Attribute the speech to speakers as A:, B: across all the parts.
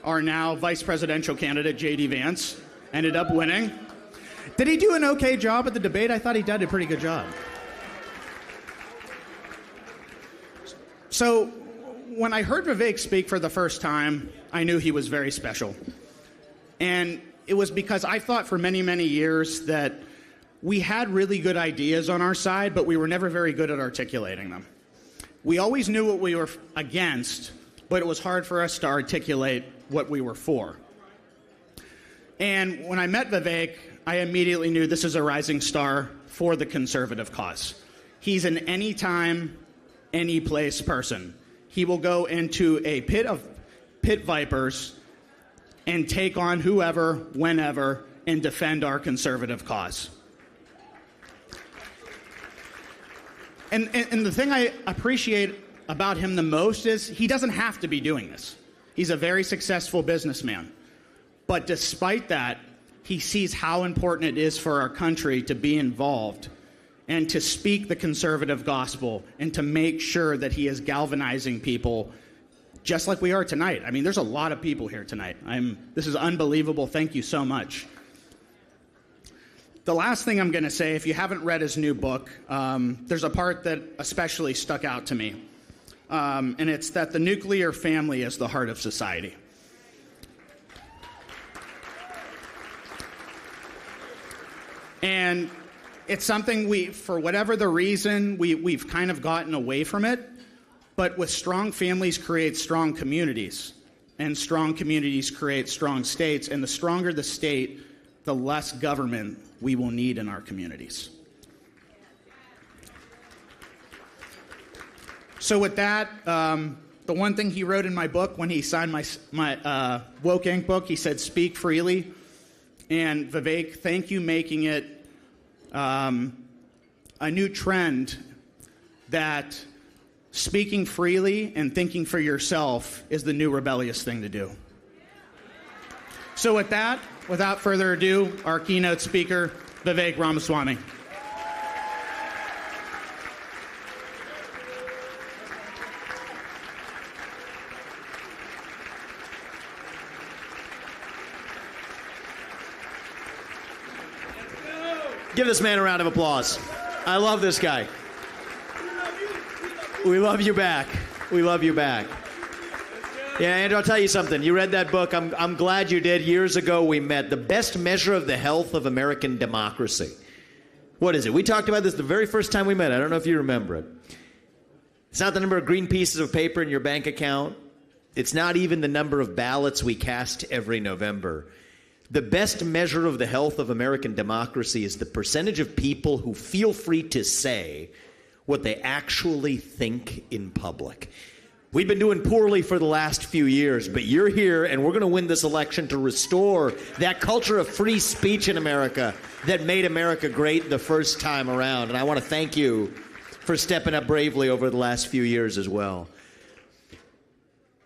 A: our now vice presidential candidate, JD Vance, ended up winning. Did he do an okay job at the debate? I thought he did a pretty good job. So when I heard Vivek speak for the first time, I knew he was very special. And it was because I thought for many, many years that we had really good ideas on our side, but we were never very good at articulating them. We always knew what we were against, but it was hard for us to articulate what we were for. And when I met Vivek, I immediately knew this is a rising star for the conservative cause. He's an anytime, any place person. He will go into a pit of pit vipers and take on whoever, whenever, and defend our conservative cause. And the thing I appreciate about him the most is he doesn't have to be doing this. He's a very successful businessman. But despite that, he sees how important it is for our country to be involved and to speak the conservative gospel and to make sure that he is galvanizing people just like we are tonight. I mean, there's a lot of people here tonight. This is unbelievable. Thank you so much. The last thing I'm going to say, if you haven't read his new book, there's a part that especially stuck out to me. And it's that the nuclear family is the heart of society. And it's something for whatever the reason, we've kind of gotten away from it. But with strong families create strong communities. And strong communities create strong states. And the stronger the state, the less government we will need in our communities. So with that, the one thing he wrote in my book when he signed my Woke Inc. book, he said, "Speak freely." And Vivek, thank you making it a new trend that speaking freely and thinking for yourself is the new rebellious thing to do. So with that, without further ado, our keynote speaker, Vivek Ramaswamy.
B: Give this man a round of applause. I love this guy. We love you back. We love you back. Yeah, Andrew, I'll tell you something. You read that book. I'm glad you did. Years ago, we met. The best measure of the health of American democracy. What is it? We talked about this the very first time we met. I don't know if you remember it. It's not the number of green pieces of paper in your bank account. It's not even the number of ballots we cast every November. The best measure of the health of American democracy is the percentage of people who feel free to say what they actually think in public. We've been doing poorly for the last few years, but you're here, and we're going to win this election to restore that culture of free speech in America that made America great the first time around. And I want to thank you for stepping up bravely over the last few years as well.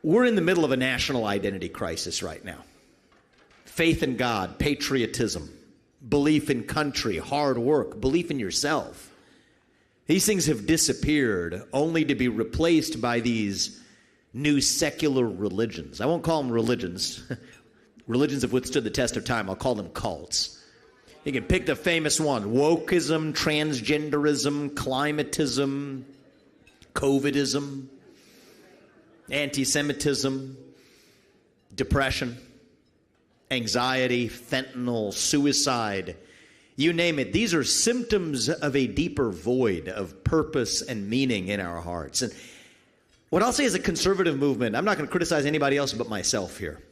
B: We're in the middle of a national identity crisis right now. Faith in God, patriotism, belief in country, hard work, belief in yourself. These things have disappeared only to be replaced by these new secular religions. I won't call them religions. Religions have withstood the test of time. I'll call them cults. You can pick the famous one: wokeism, transgenderism, climatism, COVIDism, anti-Semitism, depression, anxiety, fentanyl, suicide. You name it. These are symptoms of a deeper void of purpose and meaning in our hearts. And what I'll say is a conservative movement, I'm not going to criticize anybody else but myself here.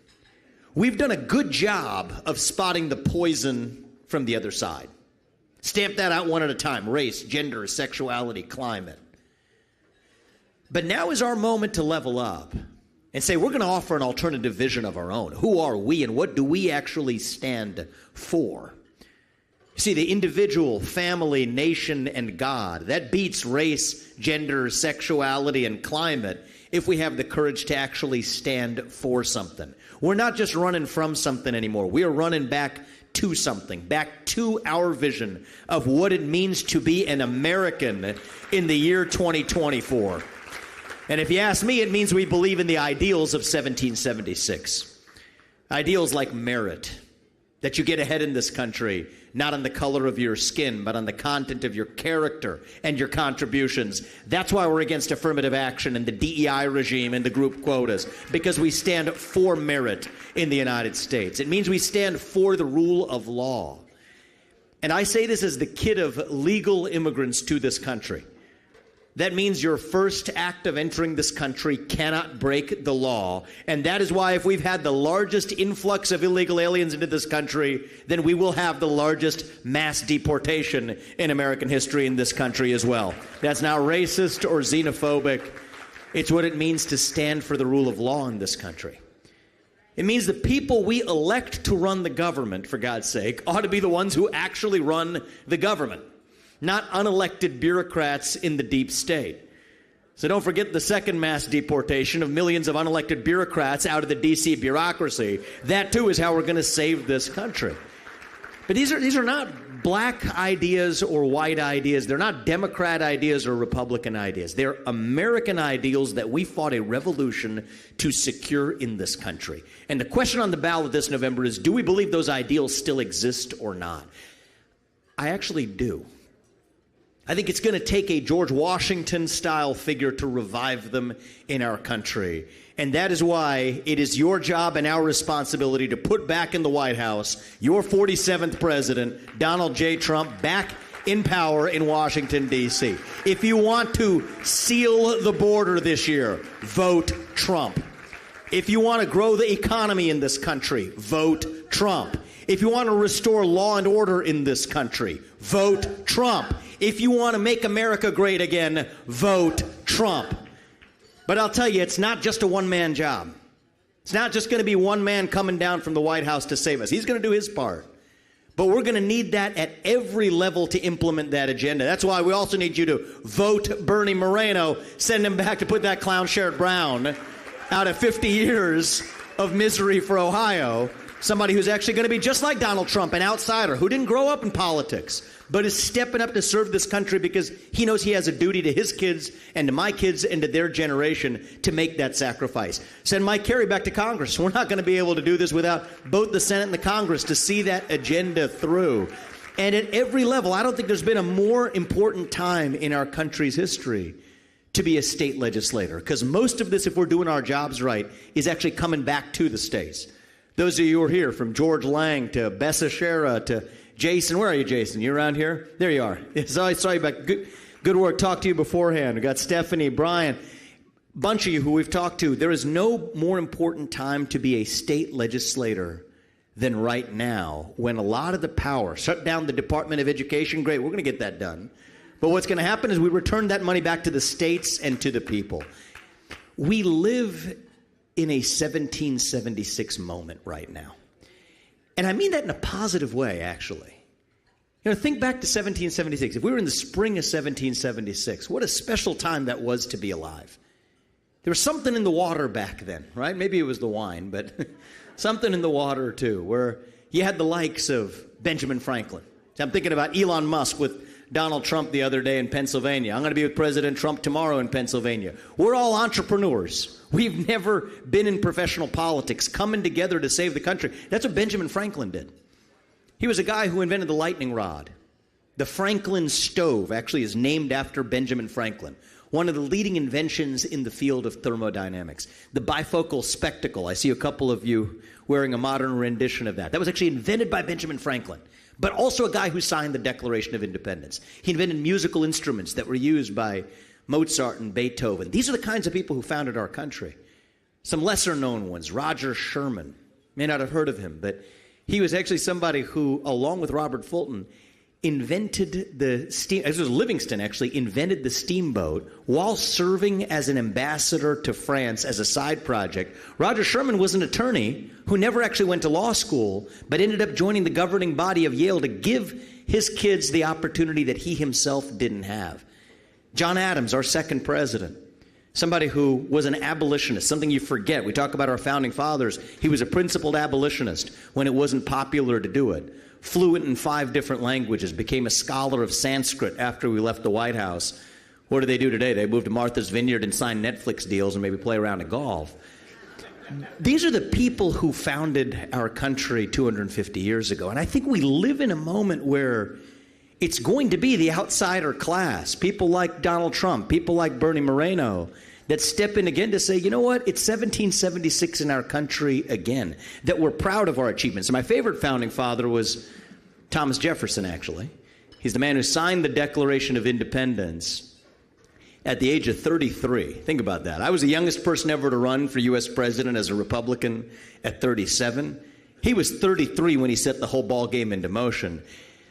B: We've done a good job of spotting the poison from the other side. Stamp that out one at a time: race, gender, sexuality, climate. But now is our moment to level up and say we're going to offer an alternative vision of our own. Who are we and what do we actually stand for? See, the individual, family, nation, and God, that beats race, gender, sexuality, and climate if we have the courage to actually stand for something. We're not just running from something anymore. We are running back to something, back to our vision of what it means to be an American in the year 2024. And if you ask me, it means we believe in the ideals of 1776. Ideals like merit, that you get ahead in this country, not on the color of your skin, but on the content of your character and your contributions. That's why we're against affirmative action and the DEI regime and the group quotas, because we stand for merit in the United States. It means we stand for the rule of law. And I say this as the kid of legal immigrants to this country. That means your first act of entering this country cannot break the law. And that is why if we've had the largest influx of illegal aliens into this country, then we will have the largest mass deportation in American history in this country as well. That's not racist or xenophobic. It's what it means to stand for the rule of law in this country. It means the people we elect to run the government, for God's sake, ought to be the ones who actually run the government, not unelected bureaucrats in the deep state. So don't forget the second mass deportation of millions of unelected bureaucrats out of the D.C. bureaucracy. That, too, is how we're going to save this country. But these are not black ideas or white ideas. They're not Democrat ideas or Republican ideas. They're American ideals that we fought a revolution to secure in this country. And the question on the ballot this November is, do we believe those ideals still exist or not? I actually do. I think it's going to take a George Washington-style figure to revive them in our country. And that is why it is your job and our responsibility to put back in the White House your 47th president, Donald J. Trump, back in power in Washington, D.C. If you want to seal the border this year, vote Trump. If you want to grow the economy in this country, vote Trump. If you want to restore law and order in this country, vote Trump. If you want to make America great again, vote Trump. But I'll tell you, it's not just a one-man job. It's not just going to be one man coming down from the White House to save us. He's going to do his part. But we're going to need that at every level to implement that agenda. That's why we also need you to vote Bernie Moreno, send him back to put that clown Sherrod Brown out of 50 years of misery for Ohio. Somebody who's actually going to be just like Donald Trump, an outsider who didn't grow up in politics, but is stepping up to serve this country because he knows he has a duty to his kids and to my kids and to their generation to make that sacrifice. Send Mike Kerry back to Congress. We're not going to be able to do this without both the Senate and the Congress to see that agenda through. And at every level, I don't think there's been a more important time in our country's history to be a state legislator, because most of this, if we're doing our jobs right, is actually coming back to the states. Those of you who are here, from George Lang to Bessa Shera to Jason. Where are you, Jason? You around here? There you are. So I saw you back. Good work. Talked to you beforehand. We got Stephanie, Brian, bunch of you who we've talked to. There is no more important time to be a state legislator than right now, when a lot of the power, shut down the Department of Education. Great, we're going to get that done. But what's going to happen is we return that money back to the states and to the people. We live in a 1776 moment right now. And I mean that in a positive way, actually. You know, think back to 1776. If we were in the spring of 1776, what a special time that was to be alive. There was something in the water back then, right? Maybe it was the wine, but something in the water too, where you had the likes of Benjamin Franklin. So I'm thinking about Elon Musk with Donald Trump the other day in Pennsylvania. I'm going to be with President Trump tomorrow in Pennsylvania. We're all entrepreneurs. We've never been in professional politics, coming together to save the country. That's what Benjamin Franklin did. He was a guy who invented the lightning rod. The Franklin stove actually is named after Benjamin Franklin, one of the leading inventions in the field of thermodynamics. The bifocal spectacle, I see a couple of you wearing a modern rendition of that. That was actually invented by Benjamin Franklin, but also a guy who signed the Declaration of Independence. He invented musical instruments that were used by Mozart and Beethoven. These are the kinds of people who founded our country. Some lesser-known ones, Roger Sherman. May not have heard of him, but he was actually somebody who, along with Robert Fulton, invented the steam. This was Livingston, actually, invented the steamboat while serving as an ambassador to France as a side project. Roger Sherman was an attorney who never actually went to law school, but ended up joining the governing body of Yale to give his kids the opportunity that he himself didn't have. John Adams, our second president, somebody who was an abolitionist, something you forget. We talk about our founding fathers. He was a principled abolitionist when it wasn't popular to do it. Fluent in 5 different languages, became a scholar of Sanskrit after we left the White House. What do they do today? They move to Martha's Vineyard and sign Netflix deals and maybe play around at golf. These are the people who founded our country 250 years ago. And I think we live in a moment where it's going to be the outsider class, people like Donald Trump, people like Bernie Moreno, that step in again to say, you know what, it's 1776 in our country again, that we're proud of our achievements. And my favorite founding father was Thomas Jefferson, actually. He's the man who signed the Declaration of Independence at the age of 33. Think about that. I was the youngest person ever to run for U.S. president as a Republican at 37. He was 33 when he set the whole ball game into motion.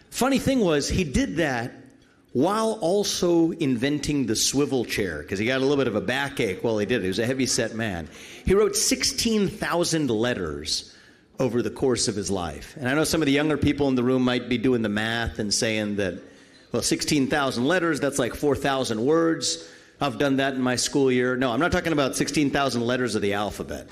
B: Funny thing was, he did that while also inventing the swivel chair, because he got a little bit of a backache while he did it. He was a heavy-set man. He wrote 16,000 letters over the course of his life. And I know some of the younger people in the room might be doing the math and saying that, well, 16,000 letters, that's like 4,000 words. I've done that in my school year. No, I'm not talking about 16,000 letters of the alphabet.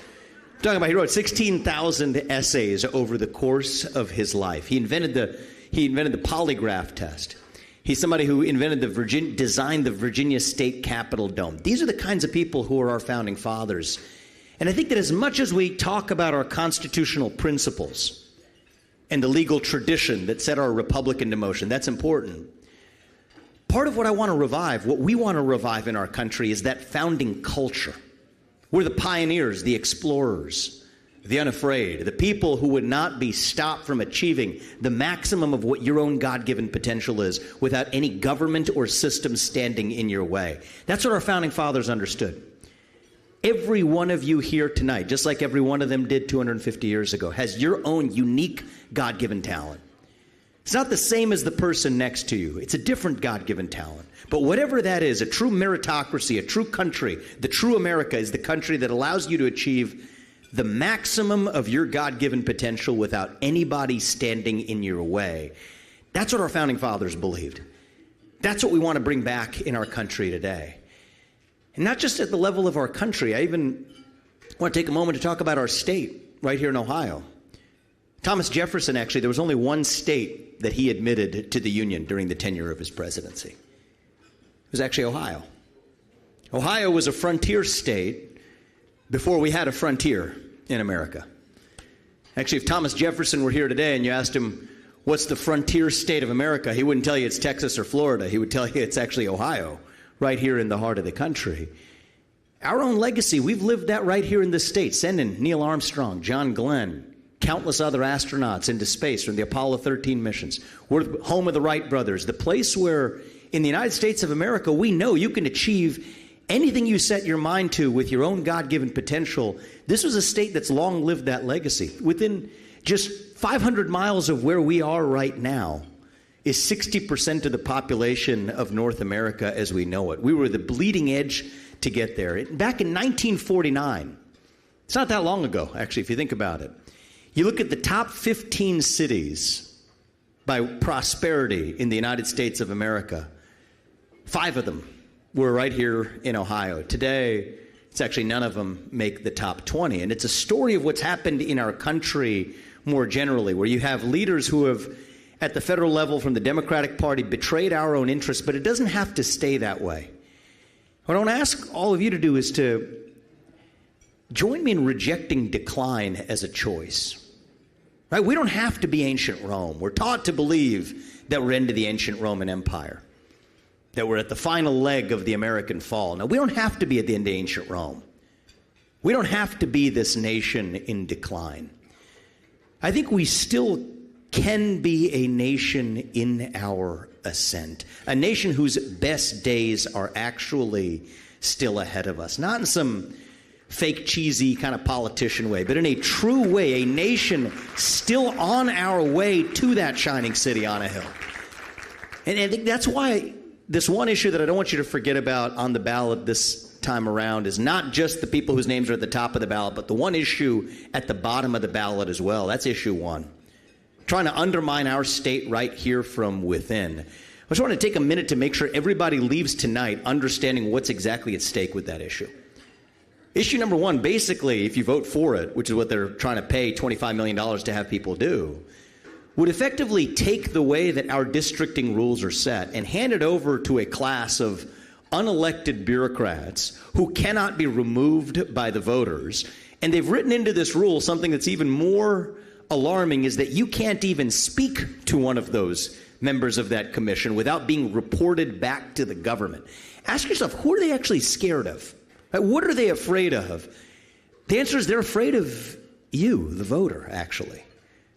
B: I'm talking about he wrote 16,000 essays over the course of his life. He invented the polygraph test. He's somebody who designed the Virginia State Capitol Dome. These are the kinds of people who are our founding fathers. And I think that as much as we talk about our constitutional principles and the legal tradition that set our republic into motion, that's important. Part of what I want to revive, what we want to revive in our country, is that founding culture. We're the pioneers, the explorers, the unafraid, the people who would not be stopped from achieving the maximum of what your own God-given potential is without any government or system standing in your way. That's what our founding fathers understood. Every one of you here tonight, just like every one of them did 250 years ago, has your own unique God-given talent. It's not the same as the person next to you. It's a different God-given talent. But whatever that is, a true meritocracy, a true country, the true America is the country that allows you to achieve the maximum of your God-given potential without anybody standing in your way. That's what our founding fathers believed. That's what we want to bring back in our country today. And not just at the level of our country. I even want to take a moment to talk about our state right here in Ohio. Thomas Jefferson, actually, there was only one state that he admitted to the Union during the tenure of his presidency. It was actually Ohio. Ohio was a frontier state before we had a frontier in America. Actually, if Thomas Jefferson were here today and you asked him, what's the frontier state of America, he wouldn't tell you it's Texas or Florida. He would tell you it's actually Ohio, right here in the heart of the country. Our own legacy, we've lived that right here in this state, sending Neil Armstrong, John Glenn, countless other astronauts into space from the Apollo 13 missions. We're the home of the Wright brothers, the place where in the United States of America, we know you can achieve anything you set your mind to with your own God-given potential. This was a state that's long lived that legacy. Within just 500 miles of where we are right now is 60% of the population of North America as we know it. We were the bleeding edge to get there. Back in 1949, it's not that long ago, actually, if you think about it. You look at the top 15 cities by prosperity in the United States of America, 5 of them were right here in Ohio. Today, it's actually none of them make the top 20. And it's a story of what's happened in our country more generally, where you have leaders who have, at the federal level from the Democratic Party, betrayed our own interests, but it doesn't have to stay that way. What I want to ask all of you to do is to join me in rejecting decline as a choice. Right? We don't have to be ancient Rome. We're taught to believe that we're into the ancient Roman Empire, that we're at the final leg of the American fall. Now, we don't have to be at the end of ancient Rome. We don't have to be this nation in decline. I think we still can be a nation in our ascent, a nation whose best days are actually still ahead of us, not in some fake, cheesy kind of politician way, but in a true way, a nation still on our way to that shining city on a hill. And I think that's why this one issue that I don't want you to forget about on the ballot this time around is not just the people whose names are at the top of the ballot, but the one issue at the bottom of the ballot as well. That's issue 1. Trying to undermine our state right here from within. I just want to take a minute to make sure everybody leaves tonight understanding what's exactly at stake with that issue. Issue number 1, basically, if you vote for it, which is what they're trying to pay $25 million to have people do, would effectively take the way that our districting rules are set and hand it over to a class of unelected bureaucrats who cannot be removed by the voters And they've written into this rule something that's even more alarming, is that you can't even speak to one of those members of that commission without being reported back to the government. Ask yourself, who are they actually scared of? What are they afraid of? The answer is they're afraid of you, the voter, actually.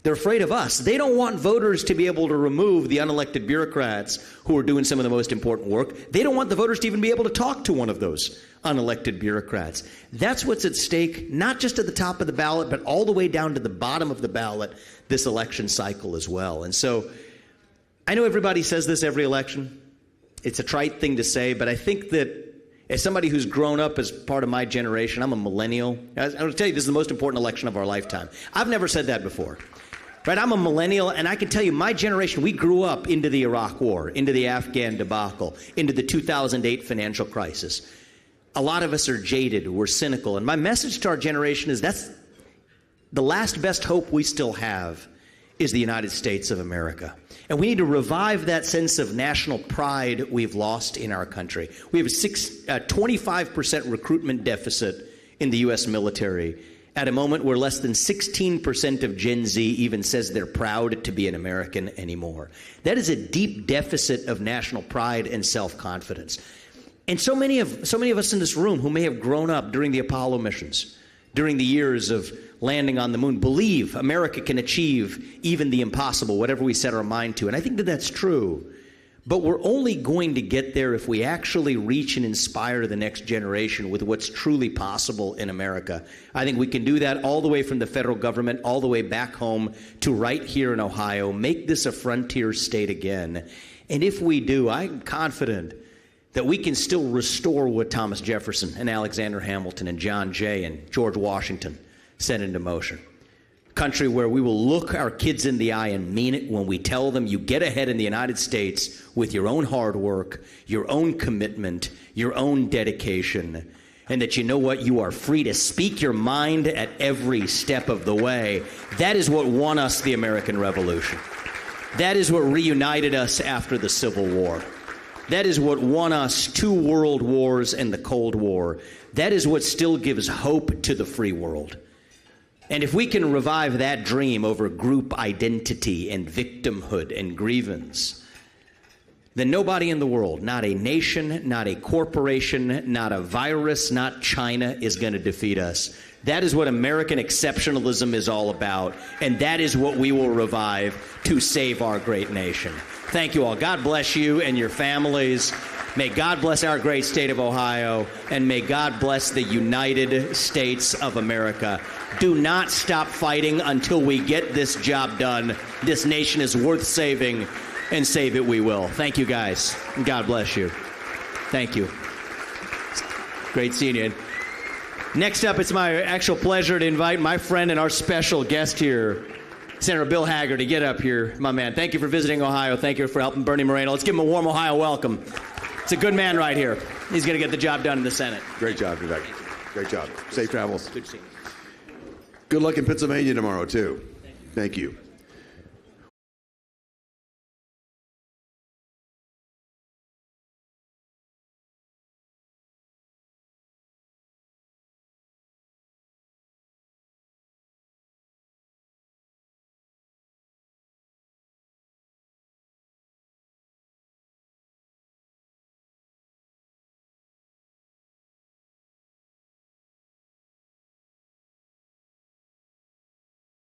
B: They're afraid of us. They don't want voters to be able to remove the unelected bureaucrats who are doing some of the most important work. They don't want the voters to even be able to talk to one of those unelected bureaucrats. That's what's at stake, not just at the top of the ballot, but all the way down to the bottom of the ballot this election cycle as well. And so I know everybody says this every election. It's a trite thing to say, but I think that as somebody who's grown up as part of my generation, I'm a millennial. I'm going to tell you, this is the most important election of our lifetime. I've never said that before. Right? I'm a millennial, and I can tell you, my generation, we grew up into the Iraq War, into the Afghan debacle, into the 2008 financial crisis. A lot of us are jaded, we're cynical, and my message to our generation is that's the last best hope we still have is the United States of America. And we need to revive that sense of national pride we've lost in our country. We have a 25% recruitment deficit in the U.S. military at a moment where less than 16% of Gen Z even says they're proud to be an American anymore. That is a deep deficit of national pride and self-confidence. And so many of us in this room who may have grown up during the Apollo missions, during the years of landing on the moon, believe America can achieve even the impossible, whatever we set our mind to. And I think that that's true. But we're only going to get there if we actually reach and inspire the next generation with what's truly possible in America. I think we can do that all the way from the federal government, all the way back home to right here in Ohio, make this a frontier state again. And if we do, I'm confident that we can still restore what Thomas Jefferson and Alexander Hamilton and John Jay and George Washington set into motion. Country where we will look our kids in the eye and mean it when we tell them you get ahead in the United States with your own hard work, your own commitment, your own dedication, and that you know what, you are free to speak your mind at every step of the way. That is what won us the American Revolution. That is what reunited us after the Civil War. That is what won us 2 world wars and the Cold War. That is what still gives hope to the free world. And if we can revive that dream over group identity and victimhood and grievance, then nobody in the world, not a nation, not a corporation, not a virus, not China, is going to defeat us. That is what American exceptionalism is all about, and that is what we will revive to save our great nation. Thank you all. God bless you and your families. May God bless our great state of Ohio, and may God bless the United States of America. Do not stop fighting until we get this job done. This nation is worth saving, and save it we will. Thank you, guys. God bless you. Thank you. Great seeing you. Next up, it's my actual pleasure to invite my friend and our special guest here, Senator Bill Hagerty. Get up here, my man. Thank you for visiting Ohio. Thank you for helping Bernie Moreno. Let's give him a warm Ohio welcome. It's a good man right here. He's going to get the job done in the Senate.
C: Great job, Vivek. Great job. Safe travels.
B: Good to see you.
C: Good luck in Pennsylvania tomorrow, too. Thank you.